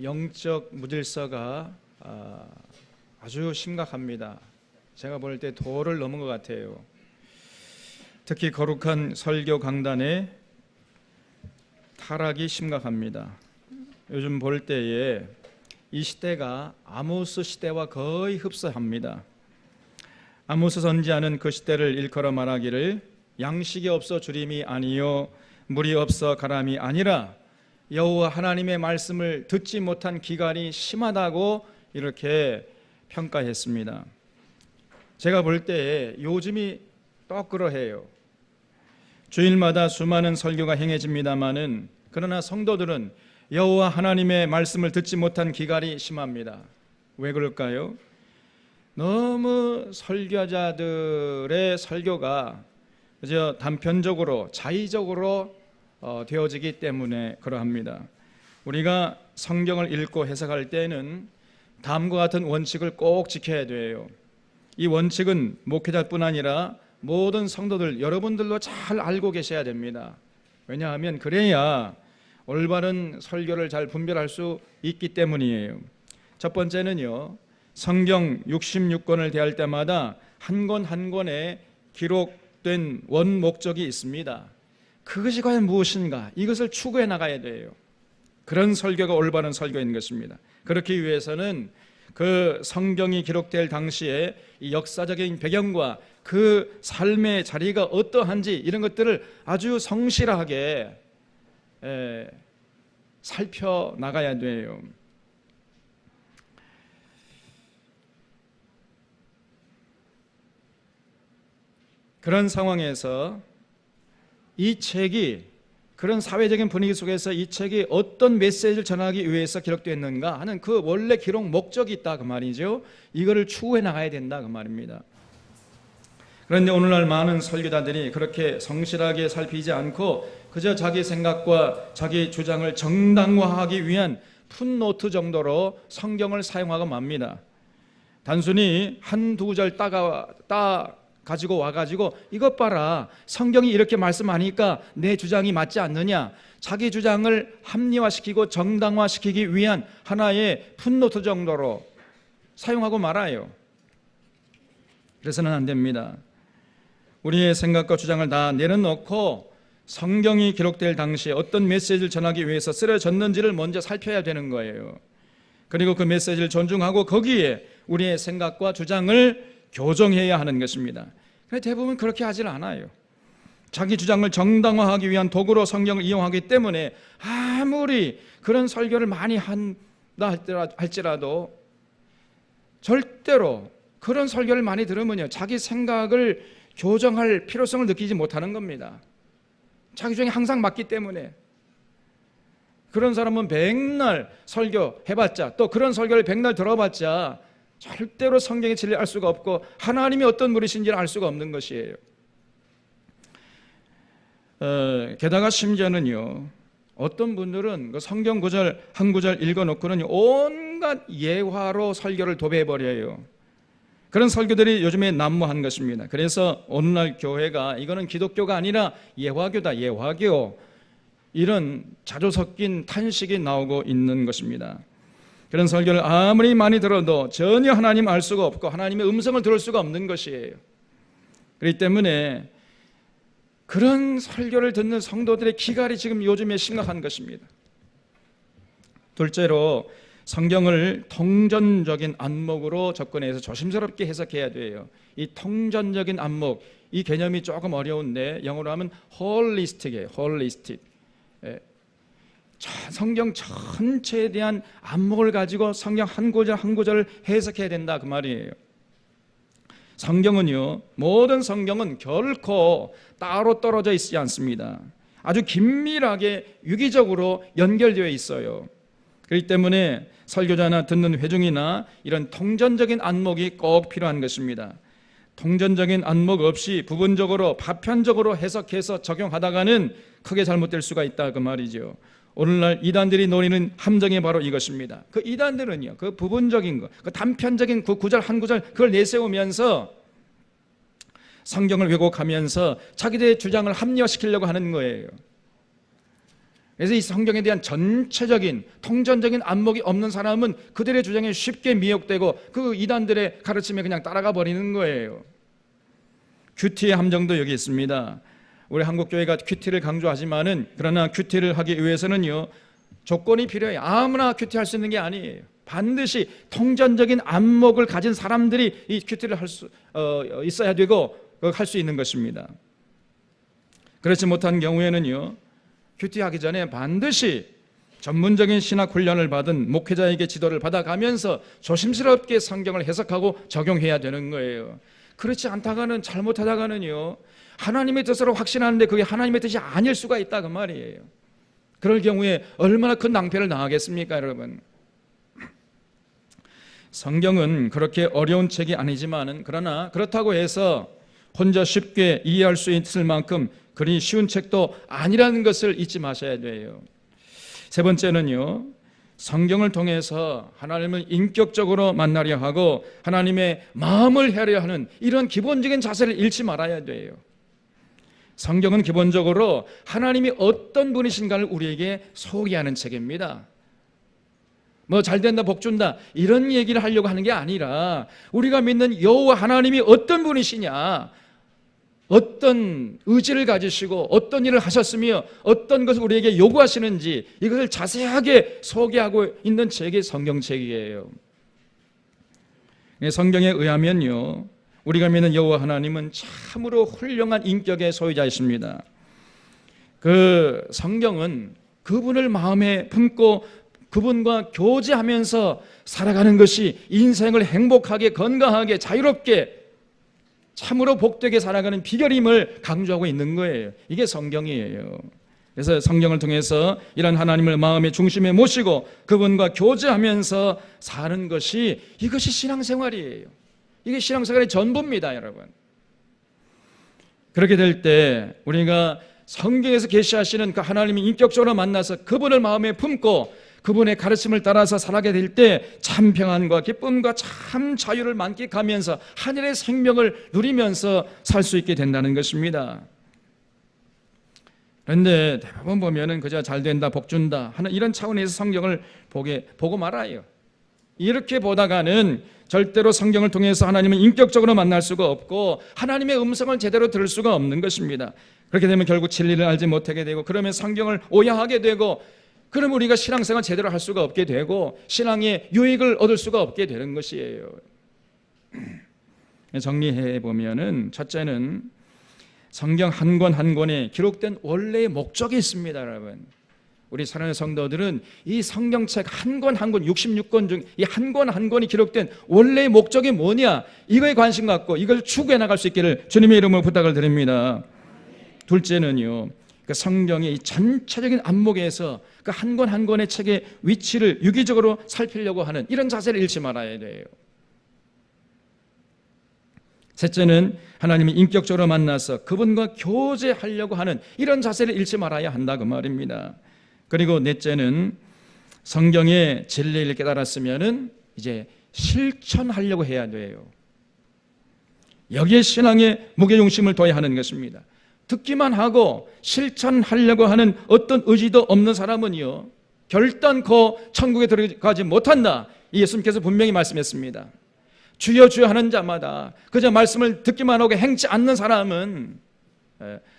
영적 무질서가 아주 심각합니다. 제가 볼 때 도를 넘은 것 같아요. 특히 거룩한 설교 강단의 타락이 심각합니다. 요즘 볼 때에 이 시대가 아모스 시대와 거의 흡사합니다. 아모스 선지자는 그 시대를 일컬어 말하기를 양식이 없어 주림이 아니요 물이 없어 가람이 아니라 여호와 하나님의 말씀을 듣지 못한 기갈이 심하다고 이렇게 평가했습니다. 제가 볼 때 요즘이 또 그러해요. 주일마다 수많은 설교가 행해집니다마는 그러나 성도들은 여호와 하나님의 말씀을 듣지 못한 기갈이 심합니다. 왜 그럴까요? 너무 설교자들의 설교가 그저 단편적으로 자의적으로 되어지기 때문에 그러합니다. 우리가 성경을 읽고 해석할 때는 다음과 같은 원칙을 꼭 지켜야 돼요. 이 원칙은 목회자뿐 아니라 모든 성도들 여러분들도 잘 알고 계셔야 됩니다. 왜냐하면 그래야 올바른 설교를 잘 분별할 수 있기 때문이에요. 첫 번째는요, 성경 66권을 대할 때마다 한 권 한 권에 기록된 원 목적이 있습니다. 그것이 과연 무엇인가? 이것을 추구해 나가야 돼요. 그런 설교가 올바른 설교인 것입니다. 그렇기 위해서는 그 성경이 기록될 당시에 이 역사적인 배경과 그 삶의 자리가 어떠한지 이런 것들을 아주 성실하게 살펴나가야 돼요. 그런 상황에서 이 책이 그런 사회적인 분위기 속에서 이 책이 어떤 메시지를 전하기 위해서 기록되었는가 하는 그 원래 기록 목적이 있다 그 말이죠. 이거를 추구해 나가야 된다 그 말입니다. 그런데 오늘날 많은 설교자들이 그렇게 성실하게 살피지 않고 그저 자기 생각과 자기 주장을 정당화하기 위한 풋노트 정도로 성경을 사용하고 맙니다. 단순히 한두 구절 따 가지고 와가지고 이것 봐라, 성경이 이렇게 말씀하니까 내 주장이 맞지 않느냐, 자기 주장을 합리화시키고 정당화시키기 위한 하나의 풋노트 정도로 사용하고 말아요. 그래서는 안 됩니다. 우리의 생각과 주장을 다 내려놓고 성경이 기록될 당시에 어떤 메시지를 전하기 위해서 쓰여졌는지를 먼저 살펴야 되는 거예요. 그리고 그 메시지를 존중하고 거기에 우리의 생각과 주장을 교정해야 하는 것입니다. 그런데 대부분 그렇게 하질 않아요. 자기 주장을 정당화하기 위한 도구로 성경을 이용하기 때문에 아무리 그런 설교를 많이 한다 할지라도 절대로 그런 설교를 많이 들으면요, 자기 생각을 교정할 필요성을 느끼지 못하는 겁니다. 자기 주장이 항상 맞기 때문에. 그런 사람은 백날 설교해봤자, 또 그런 설교를 백날 들어봤자 절대로 성경의 진리를 알 수가 없고 하나님이 어떤 분이신지를 알 수가 없는 것이에요. 게다가 심지어는요, 어떤 분들은 그 성경 구절 한 구절 읽어놓고는 온갖 예화로 설교를 도배해버려요. 그런 설교들이 요즘에 난무한 것입니다. 그래서 오늘날 교회가 이거는 기독교가 아니라 예화교다, 예화교, 이런 자주 섞인 탄식이 나오고 있는 것입니다. 그런 설교를 아무리 많이 들어도 전혀 하나님 알 수가 없고 하나님의 음성을 들을 수가 없는 것이에요. 그렇기 때문에 그런 설교를 듣는 성도들의 기갈이 지금 요즘에 심각한 것입니다. 둘째로 성경을 통전적인 안목으로 접근해서 조심스럽게 해석해야 돼요. 이 통전적인 안목, 이 개념이 조금 어려운데 영어로 하면 홀리스틱이에요. 홀리스틱. 성경 전체에 대한 안목을 가지고 성경 한 구절 한 구절을 해석해야 된다 그 말이에요. 성경은요, 모든 성경은 결코 따로 떨어져 있지 않습니다. 아주 긴밀하게 유기적으로 연결되어 있어요. 그렇기 때문에 설교자나 듣는 회중이나 이런 통전적인 안목이 꼭 필요한 것입니다. 통전적인 안목 없이 부분적으로 파편적으로 해석해서 적용하다가는 크게 잘못될 수가 있다 그 말이죠. 오늘날 이단들이 노리는 함정이 바로 이것입니다. 그 이단들은요, 그 부분적인 거, 그 단편적인 그 구절 한 구절 그걸 내세우면서 성경을 왜곡하면서 자기들의 주장을 합리화시키려고 하는 거예요. 그래서 이 성경에 대한 전체적인 통전적인 안목이 없는 사람은 그들의 주장에 쉽게 미혹되고 그 이단들의 가르침에 그냥 따라가 버리는 거예요. 큐티의 함정도 여기 있습니다. 우리 한국교회가 큐티를 강조하지만은 그러나 큐티를 하기 위해서는요, 조건이 필요해요. 아무나 큐티할 수 있는 게 아니에요. 반드시 통전적인 안목을 가진 사람들이 이 큐티를 할 수 있어야 되고 할 수 있는 것입니다. 그렇지 못한 경우에는요, 큐티하기 전에 반드시 전문적인 신학 훈련을 받은 목회자에게 지도를 받아가면서 조심스럽게 성경을 해석하고 적용해야 되는 거예요. 그렇지 않다가는, 잘못하다가는요, 하나님의 뜻으로 확신하는데 그게 하나님의 뜻이 아닐 수가 있다 그 말이에요. 그럴 경우에 얼마나 큰 낭패를 당하겠습니까, 여러분? 성경은 그렇게 어려운 책이 아니지만은, 그러나 그렇다고 해서 혼자 쉽게 이해할 수 있을 만큼 그리 쉬운 책도 아니라는 것을 잊지 마셔야 돼요. 세 번째는요, 성경을 통해서 하나님을 인격적으로 만나려 하고 하나님의 마음을 헤아려 하는 이런 기본적인 자세를 잃지 말아야 돼요. 성경은 기본적으로 하나님이 어떤 분이신가를 우리에게 소개하는 책입니다. 뭐 잘된다, 복준다 이런 얘기를 하려고 하는 게 아니라 우리가 믿는 여호와 하나님이 어떤 분이시냐, 어떤 의지를 가지시고 어떤 일을 하셨으며 어떤 것을 우리에게 요구하시는지 이것을 자세하게 소개하고 있는 책이 성경책이에요. 성경에 의하면요, 우리가 믿는 여호와 하나님은 참으로 훌륭한 인격의 소유자이십니다. 그 성경은 그분을 마음에 품고 그분과 교제하면서 살아가는 것이 인생을 행복하게, 건강하게, 자유롭게, 참으로 복되게 살아가는 비결임을 강조하고 있는 거예요. 이게 성경이에요. 그래서 성경을 통해서 이런 하나님을 마음의 중심에 모시고 그분과 교제하면서 사는 것이, 이것이 신앙생활이에요. 이게 신앙생활의 전부입니다, 여러분. 그렇게 될 때 우리가 성경에서 계시하시는 그 하나님이 인격적으로 만나서 그분을 마음에 품고 그분의 가르침을 따라서 살아가게 될 때 참 평안과 기쁨과 참 자유를 만끽하면서 하늘의 생명을 누리면서 살 수 있게 된다는 것입니다. 그런데 대부분 보면은 그저 잘된다, 복준다 하는 이런 차원에서 성경을 보고 말아요. 이렇게 보다가는 절대로 성경을 통해서 하나님은 인격적으로 만날 수가 없고 하나님의 음성을 제대로 들을 수가 없는 것입니다. 그렇게 되면 결국 진리를 알지 못하게 되고, 그러면 성경을 오해하게 되고, 그럼 우리가 신앙생활 제대로 할 수가 없게 되고 신앙의 유익을 얻을 수가 없게 되는 것이에요. 정리해 보면은, 첫째는 성경 한 권 한 권에 기록된 원래의 목적이 있습니다, 여러분. 우리 사랑하는 성도들은 이 성경책 한 권 한 권, 66권 중 이 한 권 한 권이 기록된 원래의 목적이 뭐냐, 이거에 관심 갖고 이걸 추구해 나갈 수 있기를 주님의 이름으로 부탁을 드립니다. 둘째는요, 그 성경의 이 전체적인 안목에서 그 한 권 한 권의 책의 위치를 유기적으로 살피려고 하는 이런 자세를 잃지 말아야 돼요. 셋째는 하나님이 인격적으로 만나서 그분과 교제하려고 하는 이런 자세를 잃지 말아야 한다 그 말입니다. 그리고 넷째는 성경의 진리를 깨달았으면은 이제 실천하려고 해야 돼요. 여기에 신앙의 무게중심을 둬야 하는 것입니다. 듣기만 하고 실천하려고 하는 어떤 의지도 없는 사람은요, 결단코 천국에 들어가지 못한다. 예수님께서 분명히 말씀했습니다. 주여 주여 하는 자마다 그저 말씀을 듣기만 하고 행치 않는 사람은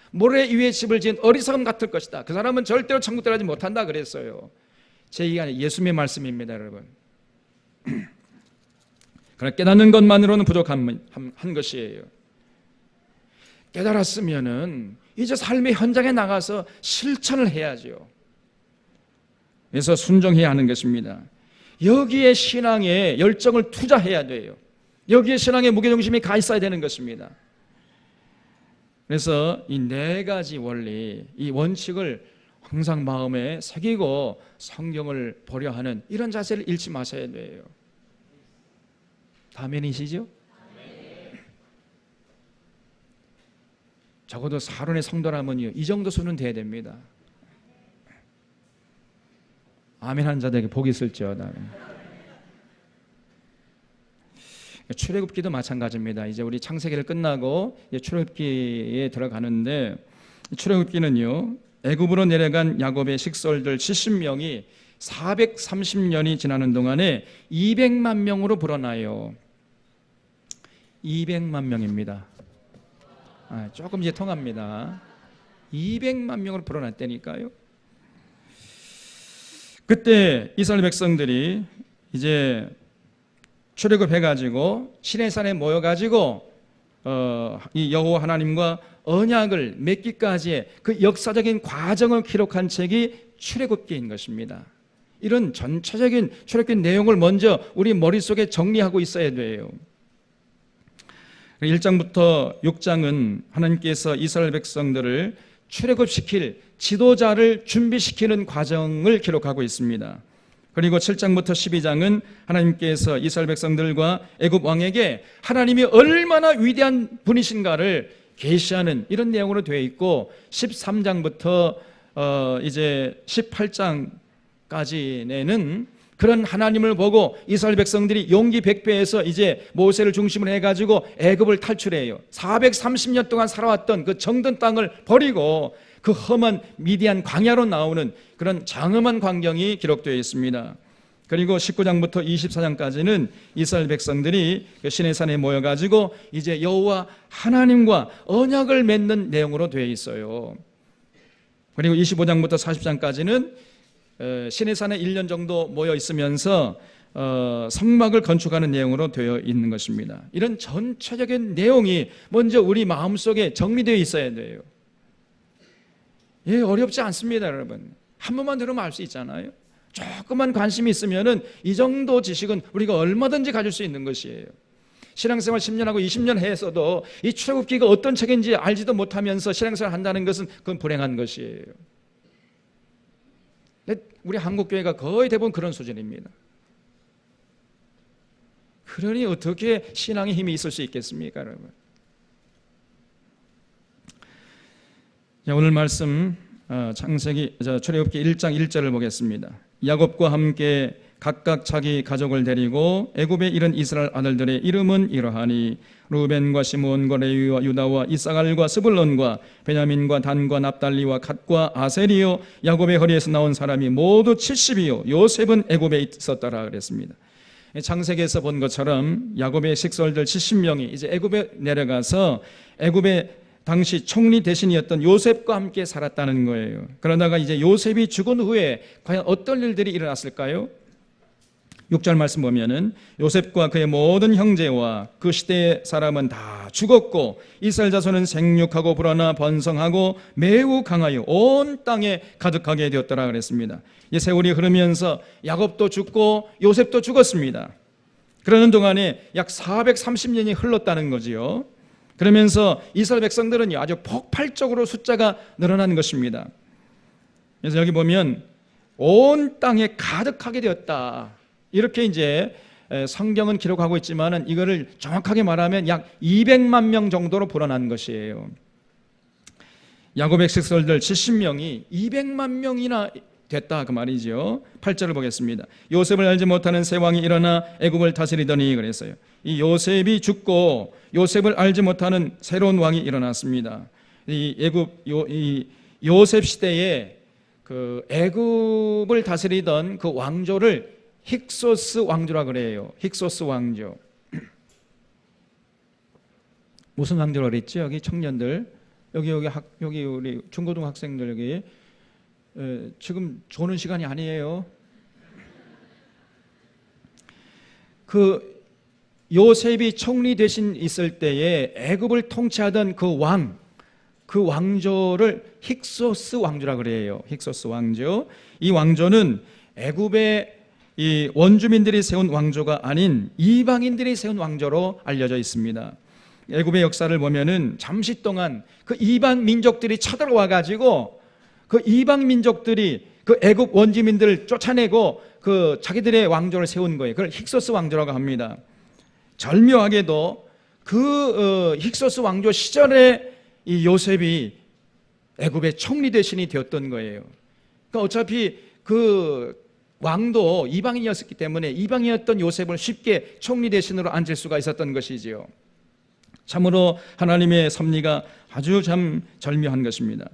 모래 위에 집을 지은 어리석음 같을 것이다. 그 사람은 절대로 천국 들어가지 못한다 그랬어요. 제 얘기가 아니라 예수님의 말씀입니다, 여러분. 그러나 깨닫는 것만으로는 부족한 것이에요. 깨달았으면은 이제 삶의 현장에 나가서 실천을 해야죠. 그래서 순종해야 하는 것입니다. 여기에 신앙의 열정을 투자해야 돼요. 여기에 신앙의 무게중심이 가 있어야 되는 것입니다. 그래서 이 네 가지 원리, 이 원칙을 항상 마음에 새기고 성경을 보려 하는 이런 자세를 잃지 마셔야 돼요. 아멘이시죠? 적어도 사론의 성도라면요, 이 정도 수는 돼야 됩니다. 아멘 하는 자들에게 복이 있을지어다. 출애굽기도 마찬가지입니다. 이제 우리 창세기를 끝나고 출애굽기에 들어가는데, 출애굽기는요 애굽으로 내려간 야곱의 식솔들 70명이 430년이 지나는 동안에 200만 명으로 불어나요. 200만 명입니다. 조금 이제 통합니다. 200만 명으로 불어났다니까요. 그때 이스라엘 백성들이 이제 출애굽해가지고 시내산에 모여가지고 이 여호와 하나님과 언약을 맺기까지의 그 역사적인 과정을 기록한 책이 출애굽기인 것입니다. 이런 전체적인 출애굽기 내용을 먼저 우리 머릿속에 정리하고 있어야 돼요. 1장부터 6장은 하나님께서 이스라엘 백성들을 출애굽시킬 지도자를 준비시키는 과정을 기록하고 있습니다. 그리고 7장부터 12장은 하나님께서 이스라엘 백성들과 애굽 왕에게 하나님이 얼마나 위대한 분이신가를 계시하는 이런 내용으로 되어 있고, 13장부터 이제 18장까지는 그런 하나님을 보고 이스라엘 백성들이 용기 백배해서 이제 모세를 중심으로 해가지고 애굽을 탈출해요. 430년 동안 살아왔던 그 정든 땅을 버리고 그 험한 미디안 광야로 나오는 그런 장엄한 광경이 기록되어 있습니다. 그리고 19장부터 24장까지는 이스라엘 백성들이 시내산에 모여가지고 이제 여호와 하나님과 언약을 맺는 내용으로 되어 있어요. 그리고 25장부터 40장까지는 시내산에 1년 정도 모여 있으면서 성막을 건축하는 내용으로 되어 있는 것입니다. 이런 전체적인 내용이 먼저 우리 마음속에 정리되어 있어야 돼요. 예, 어렵지 않습니다, 여러분. 한 번만 들으면 알 수 있잖아요. 조금만 관심이 있으면은 이 정도 지식은 우리가 얼마든지 가질 수 있는 것이에요. 신앙생활 10년하고 20년 해서도 이 출애굽기가 어떤 책인지 알지도 못하면서 신앙생활 한다는 것은 그건 불행한 것이에요. 우리 한국교회가 거의 대부분 그런 수준입니다. 그러니 어떻게 신앙의 힘이 있을 수 있겠습니까, 여러분? 오늘 말씀 창세기 출애굽기 1장 1절을 보겠습니다. 야곱과 함께 각각 자기 가족을 데리고 애굽에 이른 이스라엘 아들들의 이름은 이러하니 루벤과 시므온과 레위와 유다와 이사갈과 스불론과 베냐민과 단과 납달리와 갓과 아셀이요, 야곱의 허리에서 나온 사람이 모두 70이요 요셉은 애굽에 있었더라 그랬습니다. 창세기에서 본 것처럼 야곱의 식솔들 70명이 이제 애굽에 내려가서 애굽의 당시 총리 대신이었던 요셉과 함께 살았다는 거예요. 그러다가 이제 요셉이 죽은 후에 과연 어떤 일들이 일어났을까요? 6절 말씀 보면은 요셉과 그의 모든 형제와 그 시대의 사람은 다 죽었고 이스라엘 자손은 생육하고 불어나 번성하고 매우 강하여 온 땅에 가득하게 되었더라 그랬습니다. 이 세월이 흐르면서 야곱도 죽고 요셉도 죽었습니다. 그러는 동안에 약 430년이 흘렀다는 거지요. 그러면서 이스라엘 백성들은 아주 폭발적으로 숫자가 늘어난 것입니다. 그래서 여기 보면 온 땅에 가득하게 되었다, 이렇게 이제 성경은 기록하고 있지만은 이거를 정확하게 말하면 약 200만 명 정도로 불어난 것이에요. 야곱의 식솔들 70명이 200만 명이나 됐다 그 말이죠. 8절을 보겠습니다. 요셉을 알지 못하는 새 왕이 일어나 애굽을 다스리더니 그랬어요. 이 요셉이 죽고 요셉을 알지 못하는 새로운 왕이 일어났습니다. 이 애굽 이 요셉 시대에 그 애굽을 다스리던 그 왕조를 힉소스 왕조라 그래요. 힉소스 왕조. 무슨 왕조라 그랬죠? 여기 청년들, 여기 우리 중고등학생들 여기 지금 조는 시간이 아니에요. 그 요셉이 총리 대신 있을 때에 애굽을 통치하던 그 왕조를 힉소스 왕조라 그래요. 힉소스 왕조. 이 왕조는 애굽의 이 원주민들이 세운 왕조가 아닌 이방인들이 세운 왕조로 알려져 있습니다. 애굽의 역사를 보면은 잠시 동안 그 이방 민족들이 쳐들어와 가지고 그 이방 민족들이 그 애굽 원주민들을 쫓아내고 그 자기들의 왕조를 세운 거예요. 그걸 힉소스 왕조라고 합니다. 절묘하게도 그 힉소스 왕조 시절에 이 요셉이 애굽의 총리 대신이 되었던 거예요. 그러니까 어차피 그 왕도 이방인이었기 때문에 이방인이었던 요셉을 쉽게 총리 대신으로 앉을 수가 있었던 것이지요. 참으로 하나님의 섭리가 아주 참 절묘한 것입니다.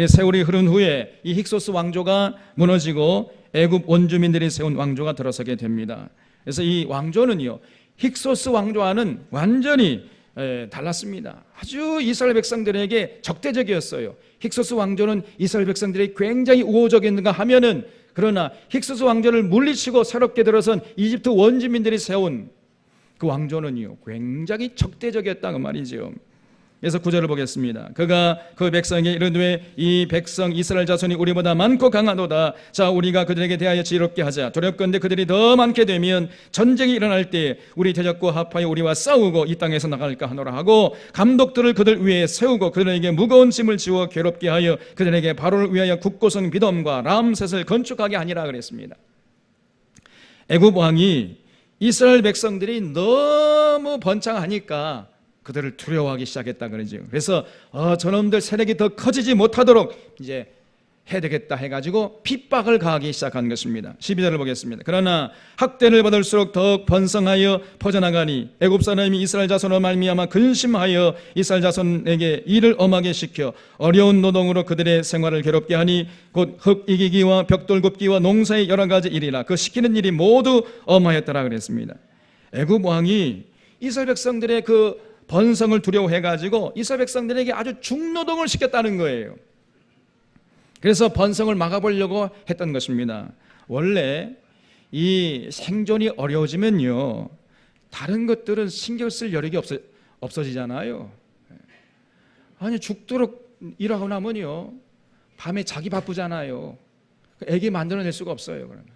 세월이 흐른 후에 이 힉소스 왕조가 무너지고 애굽 원주민들이 세운 왕조가 들어서게 됩니다. 그래서 이 왕조는요, 힉소스 왕조와는 완전히 달랐습니다. 아주 이스라엘 백성들에게 적대적이었어요. 힉소스 왕조는 이스라엘 백성들이 굉장히 우호적인가 하면은, 그러나 힉소스 왕조를 물리치고 새롭게 들어선 이집트 원주민들이 세운 그 왕조는요, 굉장히 적대적이었다 그 말이죠. 그래서 9절을 보겠습니다. 그가 그 백성에게 이르되 이 백성 이스라엘 자손이 우리보다 많고 강하도다. 자, 우리가 그들에게 대하여 지혜롭게 하자. 두렵건대 그들이 더 많게 되면 전쟁이 일어날 때 우리 대적과 합하여 우리와 싸우고 이 땅에서 나갈까 하노라 하고, 감독들을 그들 위에 세우고 그들에게 무거운 짐을 지워 괴롭게 하여 그들에게 바로를 위하여 국고성 비돔과 람셋을 건축하게 하니라 그랬습니다. 애굽 왕이 이스라엘 백성들이 너무 번창하니까 그들을 두려워하기 시작했다 그러죠. 그래서 저놈들 세력이 더 커지지 못하도록 이제 해야 되겠다 해가지고 핍박을 가하기 시작한 것입니다. 12절을 보겠습니다. 그러나 학대를 받을수록 더욱 번성하여 퍼져나가니 애굽 사람이 이스라엘 자손으로 말미암아 근심하여 이스라엘 자손에게 일을 엄하게 시켜 어려운 노동으로 그들의 생활을 괴롭게 하니 곧 흙 이기기와 벽돌 굽기와 농사의 여러 가지 일이라 그 시키는 일이 모두 엄하였더라 그랬습니다. 애굽 왕이 이스라엘 백성들의 그 번성을 두려워해가지고 이스라엘 백성들에게 아주 중노동을 시켰다는 거예요. 그래서 번성을 막아보려고 했던 것입니다. 원래 이 생존이 어려워지면요, 다른 것들은 신경 쓸 여력이 없어지잖아요. 아니, 죽도록 일하고 나면요, 밤에 자기 바쁘잖아요. 애기 만들어낼 수가 없어요. 그러면.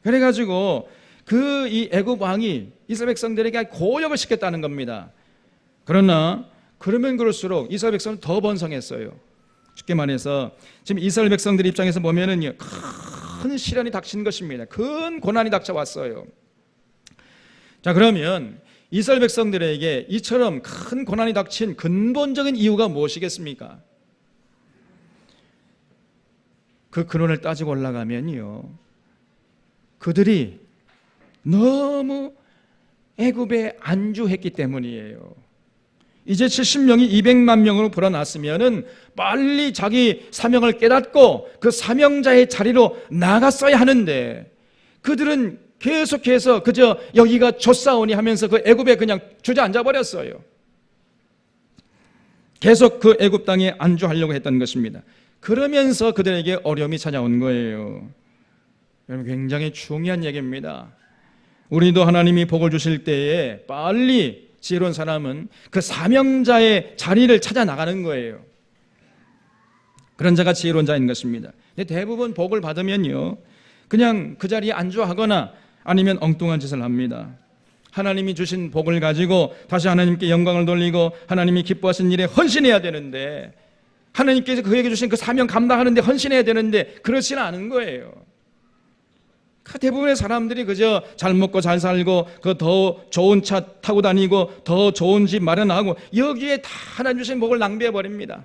그래가지고 이 애굽 왕이 이스라엘 백성들에게 고역을 시켰다는 겁니다. 그러나 그러면 그럴수록 이스라엘 백성은 더 번성했어요. 쉽게 말해서 지금 이스라엘 백성들 입장에서 보면은요, 큰 시련이 닥친 것입니다. 큰 고난이 닥쳐왔어요. 자, 그러면 이스라엘 백성들에게 이처럼 큰 고난이 닥친 근본적인 이유가 무엇이겠습니까? 그 근원을 따지고 올라가면요, 그들이 너무 애굽에 안주했기 때문이에요. 이제 70명이 200만 명으로 불어났으면은 빨리 자기 사명을 깨닫고 그 사명자의 자리로 나갔어야 하는데, 그들은 계속해서 그저 여기가 좋사오니 하면서 그 애굽에 그냥 주저앉아 버렸어요. 계속 그 애굽 땅에 안주하려고 했던 것입니다. 그러면서 그들에게 어려움이 찾아온 거예요. 여러분, 굉장히 중요한 얘기입니다. 우리도 하나님이 복을 주실 때에 빨리 지혜로운 사람은 그 사명자의 자리를 찾아 나가는 거예요. 그런 자가 지혜로운 자인 것입니다. 대부분 복을 받으면요, 그냥 그 자리에 안주하거나 아니면 엉뚱한 짓을 합니다. 하나님이 주신 복을 가지고 다시 하나님께 영광을 돌리고 하나님이 기뻐하신 일에 헌신해야 되는데, 하나님께서 그에게 주신 그 사명 감당하는데 헌신해야 되는데 그렇지는 않은 거예요. 대부분의 사람들이 그저 잘 먹고 잘 살고 그 더 좋은 차 타고 다니고 더 좋은 집 마련하고 여기에 다 하나님 주신 복을 낭비해 버립니다.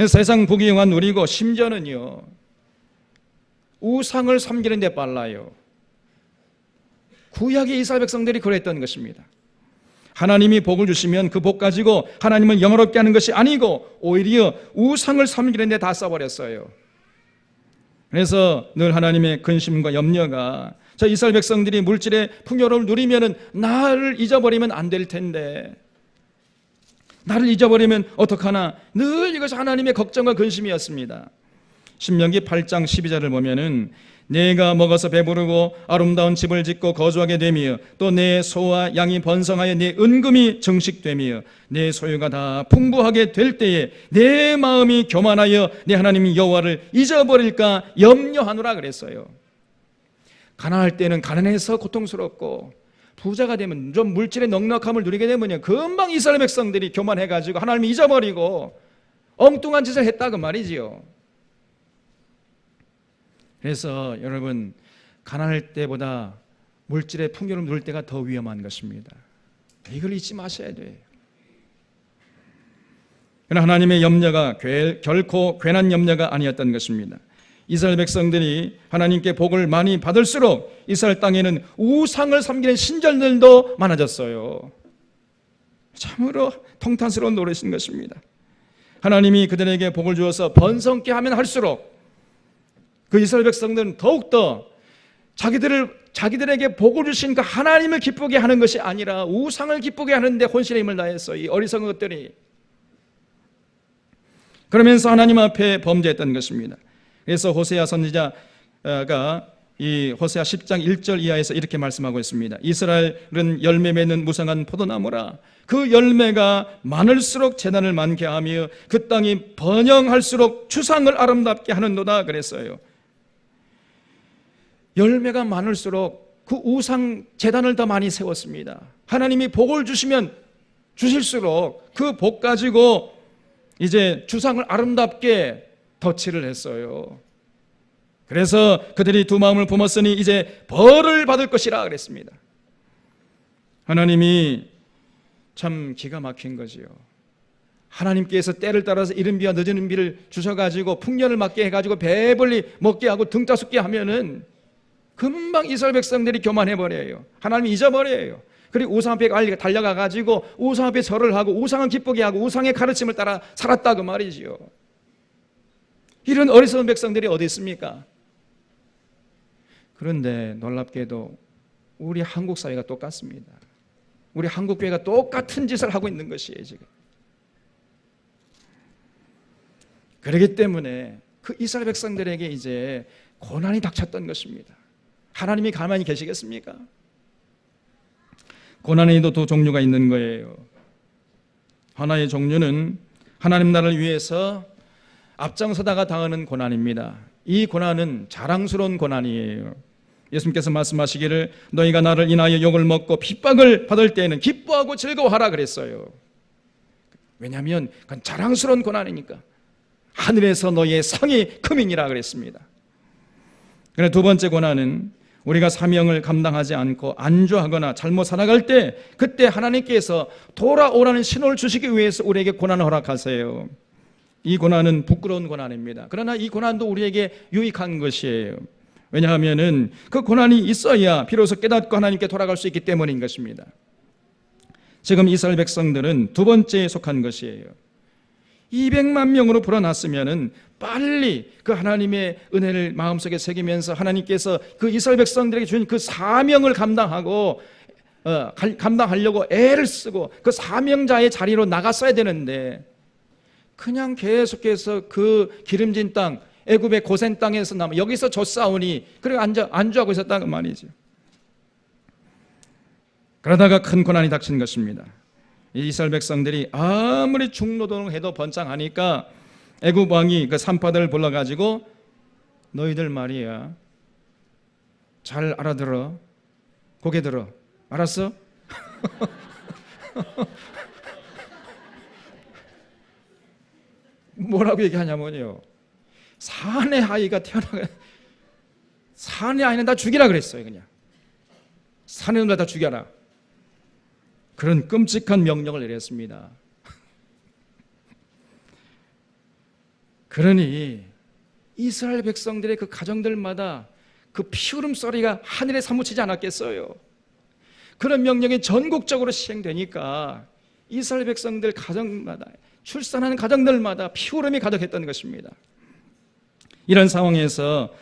세상 부귀영화 누리고 심지어는요, 우상을 섬기는 데 빨라요. 구약의 이스라엘 백성들이 그랬던 것입니다. 하나님이 복을 주시면 그 복 가지고 하나님을 영화롭게 하는 것이 아니고 오히려 우상을 섬기는 데 다 써버렸어요. 그래서 늘 하나님의 근심과 염려가, 저 이스라엘 백성들이 물질의 풍요로움을 누리면은 나를 잊어버리면 안 될 텐데, 나를 잊어버리면 어떡하나, 늘 이것이 하나님의 걱정과 근심이었습니다. 신명기 8장 12절을 보면은 내가 먹어서 배부르고 아름다운 집을 짓고 거주하게 되며 또 내 소와 양이 번성하여 내 은금이 증식되며 내 소유가 다 풍부하게 될 때에 내 마음이 교만하여 내 하나님 여호와를 잊어버릴까 염려하노라 그랬어요. 가난할 때는 가난해서 고통스럽고 부자가 되면 좀 물질의 넉넉함을 누리게 되면요, 금방 이스라엘 백성들이 교만해가지고 하나님을 잊어버리고 엉뚱한 짓을 했다 그 말이지요. 그래서 여러분, 가난할 때보다 물질의 풍요를 누릴 때가 더 위험한 것입니다. 이걸 잊지 마셔야 돼요. 그러나 하나님의 염려가 결코 괜한 염려가 아니었던 것입니다. 이스라엘 백성들이 하나님께 복을 많이 받을수록 이스라엘 땅에는 우상을 섬기는 신전들도 많아졌어요. 참으로 통탄스러운 노릇인 것입니다. 하나님이 그들에게 복을 주어서 번성케 하면 할수록 그 이스라엘 백성들은 더욱더 자기들에게 복을 주신 그 하나님을 기쁘게 하는 것이 아니라 우상을 기쁘게 하는데 혼신의 힘을 다했어. 이 어리석은 것들이. 그러면서 하나님 앞에 범죄했던 것입니다. 그래서 호세아 선지자가 이 호세아 10장 1절 이하에서 이렇게 말씀하고 있습니다. 이스라엘은 열매 맺는 무성한 포도나무라. 그 열매가 많을수록 재난을 많게 하며 그 땅이 번영할수록 추상을 아름답게 하는도다 그랬어요. 열매가 많을수록 그 우상 재단을 더 많이 세웠습니다. 하나님이 복을 주시면 주실수록 그 복 가지고 이제 주상을 아름답게 덧칠을 했어요. 그래서 그들이 두 마음을 품었으니 이제 벌을 받을 것이라 그랬습니다. 하나님이 참 기가 막힌 거지요. 하나님께서 때를 따라서 이른 비와 늦은 비를 주셔가지고 풍년을 맞게 해가지고 배불리 먹게 하고 등 따숩게 하면은 금방 이스라엘 백성들이 교만해버려요. 하나님이 잊어버려요. 그리고 우상 앞에 달려가가지고 우상 앞에 절을 하고 우상을 기쁘게 하고 우상의 가르침을 따라 살았다 그 말이지요. 이런 어리석은 백성들이 어디 있습니까? 그런데 놀랍게도 우리 한국 사회가 똑같습니다. 우리 한국 교회가 똑같은 짓을 하고 있는 것이에요 지금. 그렇기 때문에 그 이스라엘 백성들에게 이제 고난이 닥쳤던 것입니다. 하나님이 가만히 계시겠습니까? 고난에도 두 종류가 있는 거예요. 하나의 종류는 하나님 나라를 위해서 앞장서다가 당하는 고난입니다. 이 고난은 자랑스러운 고난이에요. 예수님께서 말씀하시기를 너희가 나를 인하여 욕을 먹고 핍박을 받을 때에는 기뻐하고 즐거워하라 그랬어요. 왜냐하면 그건 자랑스러운 고난이니까. 하늘에서 너희의 상이 크민이라 그랬습니다. 그런데 두 번째 고난은 우리가 사명을 감당하지 않고 안주하거나 잘못 살아갈 때 그때 하나님께서 돌아오라는 신호를 주시기 위해서 우리에게 고난을 허락하세요. 이 고난은 부끄러운 고난입니다. 그러나 이 고난도 우리에게 유익한 것이에요. 왜냐하면 그 고난이 있어야 비로소 깨닫고 하나님께 돌아갈 수 있기 때문인 것입니다. 지금 이스라엘 백성들은 두 번째에 속한 것이에요. 200만 명으로 불어났으면 빨리 그 하나님의 은혜를 마음속에 새기면서 하나님께서 그 이스라엘 백성들에게 주신 그 사명을 감당하려고 애를 쓰고 그 사명자의 자리로 나갔어야 되는데 그냥 계속해서 그 기름진 땅 애굽의 고센 땅에서 여기서 젖사오니 그리고 안주하고 있었다는 말이죠. 그러다가 큰 고난이 닥친 것입니다. 이스라엘 백성들이 아무리 중노동을 해도 번창하니까 애굽 왕이 그 산파들을 불러가지고 너희들 말이야 잘 알아들어 고개 들어 알았어? 뭐라고 얘기하냐면요 산의 아이가 산의 아이는 다 죽이라 그랬어요. 그냥 산의 놈들 다 죽여라 그런 끔찍한 명령을 내렸습니다. 그러니 이스라엘 백성들의 그 가정들마다 그 피울음 소리가 하늘에 사무치지 않았겠어요. 그런 명령이 전국적으로 시행되니까 이스라엘 백성들 가정마다 출산하는 가정들마다 피울음이 가득했던 것입니다. 이런 상황에서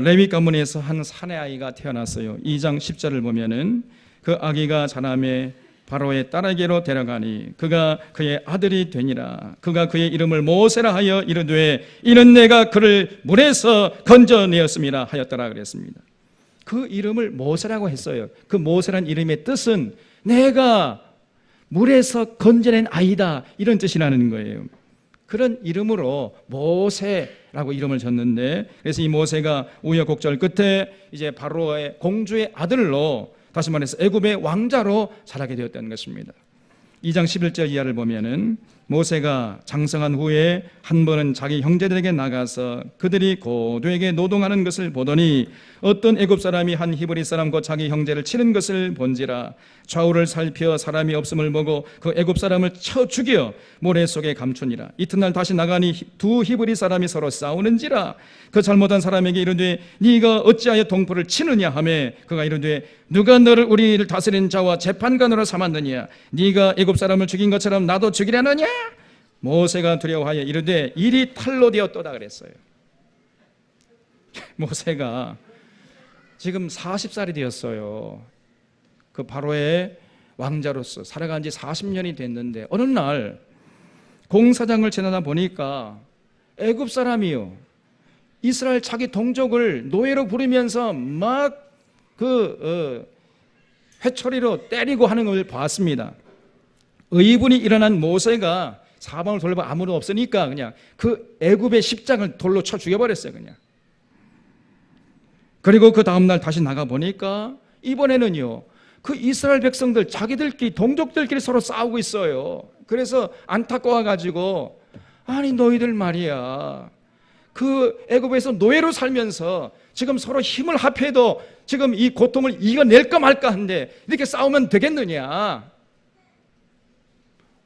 레위 가문에서 한 사내 아이가 태어났어요. 2장 10절을 보면은 그 아기가 자라매 바로의 딸에게로 데려가니 그가 그의 아들이 되니라. 그가 그의 이름을 모세라 하여 이르되 이는 내가 그를 물에서 건져내었음이라 하였더라 그랬습니다. 그 이름을 모세라고 했어요. 그 모세란 이름의 뜻은 내가 물에서 건져낸 아이다 이런 뜻이라는 거예요. 그런 이름으로 모세라고 이름을 졌는데 그래서 이 모세가 우여곡절 끝에 이제 바로의 공주의 아들로 다시 말해서 애굽의 왕자로 자라게 되었다는 것입니다. 2장 11절 이하를 보면은 모세가 장성한 후에 한 번은 자기 형제들에게 나가서 그들이 고되게 노동하는 것을 보더니 어떤 애굽 사람이 한 히브리 사람 곧 자기 형제를 치는 것을 본지라. 좌우를 살펴 사람이 없음을 보고 그 애굽 사람을 쳐 죽여 모래 속에 감추니라. 이튿날 다시 나가니 두 히브리 사람이 서로 싸우는지라. 그 잘못한 사람에게 이르되 네가 어찌하여 동포를 치느냐 하며 그가 이르되 누가 너를 우리를 다스리는 자와 재판관으로 삼았느냐. 네가 애굽 사람을 죽인 것처럼 나도 죽이려느냐. 모세가 두려워하여 이르되 일이 탈로 되었도다 그랬어요. 모세가 지금 40살이 되었어요. 그 바로의 왕자로서 살아간 지 40년이 됐는데 어느 날 공사장을 지나다 보니까 애굽 사람이요, 이스라엘 자기 동족을 노예로 부르면서 막 회초리로 때리고 하는 걸 봤습니다. 의분이 일어난 모세가 사방을 돌려봐 아무도 없으니까 그냥 그 애굽의 십장을 돌로 쳐 죽여버렸어요. 그냥. 그리고 그 다음날 다시 나가 보니까 이번에는요, 그 이스라엘 백성들 자기들끼리 동족들끼리 서로 싸우고 있어요. 그래서 안타까워가지고 아니 너희들 말이야, 그 애굽에서 노예로 살면서 지금 서로 힘을 합해도 지금 이 고통을 이겨낼까 말까 한데 이렇게 싸우면 되겠느냐,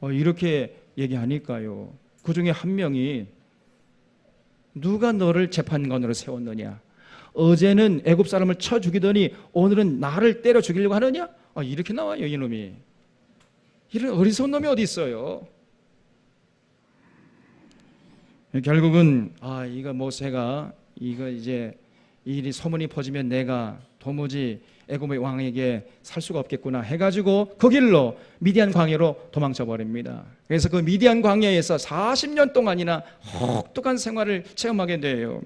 이렇게 얘기하니까요, 그 중에 한 명이 누가 너를 재판관으로 세웠느냐, 어제는 애굽 사람을 쳐 죽이더니 오늘은 나를 때려 죽이려고 하느냐, 이렇게 나와요. 이놈이, 이런 어리석은 놈이 어디 있어요. 결국은 이거 모세가 이거 이제 이 일이 소문이 퍼지면 내가 도무지 애굽의 왕에게 살 수가 없겠구나 해가지고 그 길로 미디안 광야로 도망쳐 버립니다. 그래서 그 미디안 광야에서 40년 동안이나 혹독한 생활을 체험하게 돼요.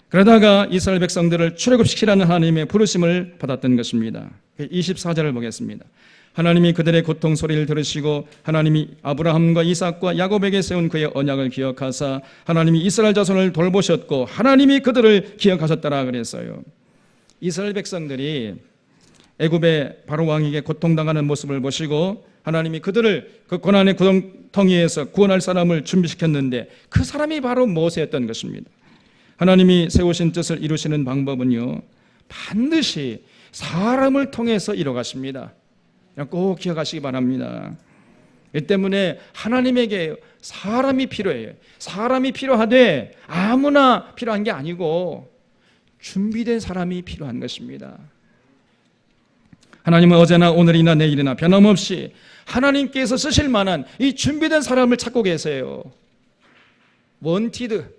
그러다가 이스라엘 백성들을 출애굽시키라는 하나님의 부르심을 받았던 것입니다. 24절을 보겠습니다. 하나님이 그들의 고통 소리를 들으시고 하나님이 아브라함과 이삭과 야곱에게 세운 그의 언약을 기억하사 하나님이 이스라엘 자손을 돌보셨고 하나님이 그들을 기억하셨더라 그랬어요. 이스라엘 백성들이 애굽의 바로 왕에게 고통당하는 모습을 보시고 하나님이 그들을 그 고난의 구덩텅이에서 구원할 사람을 준비시켰는데 그 사람이 바로 모세였던 것입니다. 하나님이 세우신 뜻을 이루시는 방법은요, 반드시 사람을 통해서 이루어가십니다. 꼭 기억하시기 바랍니다. 이 때문에 하나님에게 사람이 필요해요. 사람이 필요하되 아무나 필요한 게 아니고 준비된 사람이 필요한 것입니다. 하나님은 어제나 오늘이나 내일이나 변함없이 하나님께서 쓰실 만한 이 준비된 사람을 찾고 계세요. 원티드,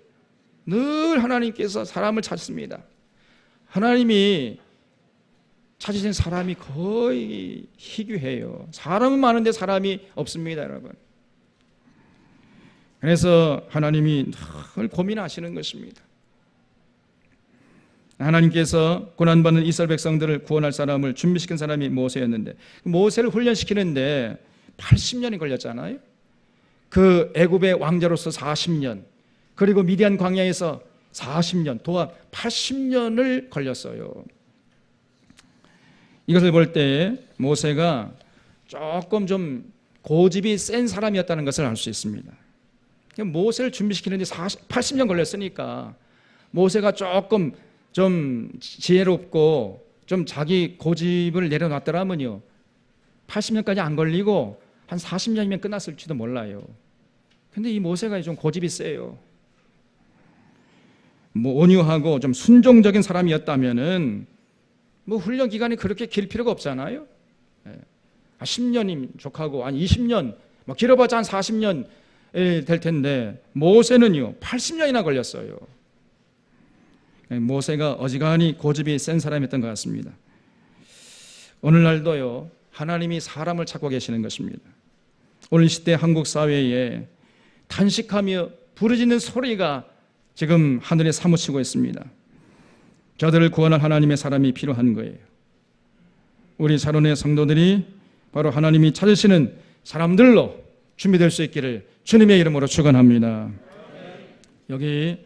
늘 하나님께서 사람을 찾습니다. 하나님이 찾으신 사람이 거의 희귀해요. 사람은 많은데 사람이 없습니다, 여러분. 그래서 하나님이 늘 고민하시는 것입니다. 하나님께서 고난받는 이스라엘 백성들을 구원할 사람을 준비시킨 사람이 모세였는데 모세를 훈련시키는데 80년이 걸렸잖아요. 그 애굽의 왕자로서 40년, 그리고 미디안 광야에서 40년, 도합 80년을 걸렸어요. 이것을 볼 때 모세가 조금 좀 고집이 센 사람이었다는 것을 알 수 있습니다. 모세를 준비시키는데 80년 걸렸으니까 모세가 조금 좀 지혜롭고 좀 자기 고집을 내려놨더라면요, 80년까지 안 걸리고 한 40년이면 끝났을지도 몰라요. 근데 이 모세가 좀 고집이 세요. 온유하고 좀 순종적인 사람이었다면은 훈련 기간이 그렇게 길 필요가 없잖아요. 10년이면 족하고 20년, 길어봤자 한 40년 될 텐데 모세는요 80년이나 걸렸어요. 모세가 어지간히 고집이 센 사람이었던 것 같습니다. 오늘날도요 하나님이 사람을 찾고 계시는 것입니다. 오늘 이 시대 한국 사회에 탄식하며 부르짖는 소리가 지금 하늘에 사무치고 있습니다. 저들을 구원할 하나님의 사람이 필요한 거예요. 우리 사론의 성도들이 바로 하나님이 찾으시는 사람들로 준비될 수 있기를 주님의 이름으로 축원합니다. 여기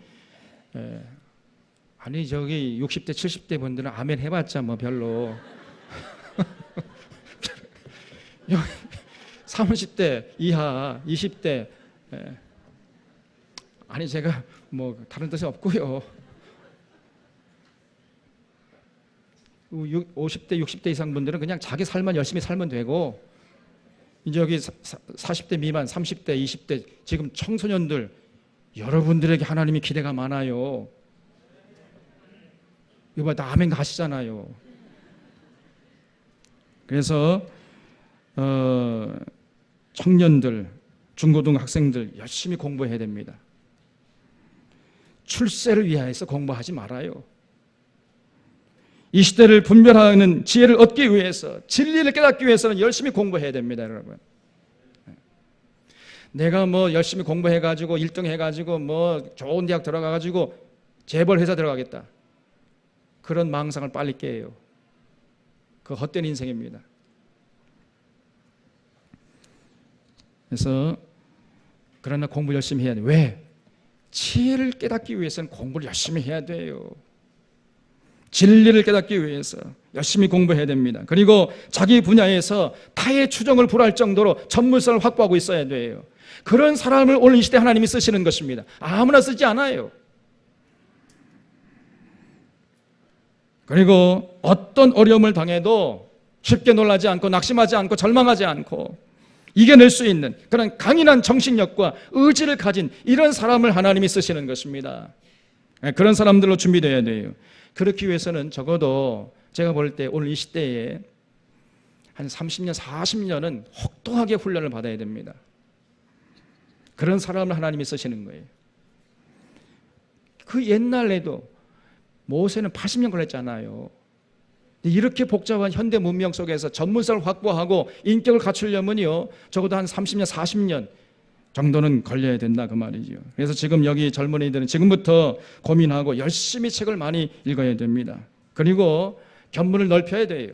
저기 60대 70대 분들은 아멘 해봤자 별로 30대 이하 20대 제가 다른 뜻이 없고요. 50대 60대 이상 분들은 그냥 자기 삶만 열심히 살면 되고, 이제 여기 40대 미만 30대 20대 지금 청소년들 여러분들에게 하나님이 기대가 많아요. 이거 다 아멘 가시잖아요. 그래서 청년들 중고등 학생들 열심히 공부해야 됩니다. 출세를 위하여서 공부하지 말아요. 이 시대를 분별하는 지혜를 얻기 위해서, 진리를 깨닫기 위해서는 열심히 공부해야 됩니다, 여러분. 내가 뭐 열심히 공부해가지고 1등 해가지고 뭐 좋은 대학 들어가가지고 재벌 회사 들어가겠다, 그런 망상을 빨리 깨요. 그 헛된 인생입니다. 그래서 그러나 공부 열심히 해야 돼요. 왜? 지혜를 깨닫기 위해서는 공부를 열심히 해야 돼요. 진리를 깨닫기 위해서 열심히 공부해야 됩니다. 그리고 자기 분야에서 타의 추종을 불할 정도로 전문성을 확보하고 있어야 돼요. 그런 사람을 오늘 이 시대 하나님이 쓰시는 것입니다. 아무나 쓰지 않아요. 그리고 어떤 어려움을 당해도 쉽게 놀라지 않고 낙심하지 않고 절망하지 않고 이겨낼 수 있는 그런 강인한 정신력과 의지를 가진 이런 사람을 하나님이 쓰시는 것입니다. 그런 사람들로 준비되어야 돼요. 그렇기 위해서는 적어도 제가 볼 때 오늘 이 시대에 한 30년, 40년은 혹독하게 훈련을 받아야 됩니다. 그런 사람을 하나님이 쓰시는 거예요. 그 옛날에도 모세는 80년 걸렸잖아요. 이렇게 복잡한 현대 문명 속에서 전문성을 확보하고 인격을 갖추려면요, 적어도 한 30년, 40년 정도는 걸려야 된다, 그 말이죠. 그래서 지금 여기 젊은이들은 지금부터 고민하고 열심히 책을 많이 읽어야 됩니다. 그리고 견문을 넓혀야 돼요.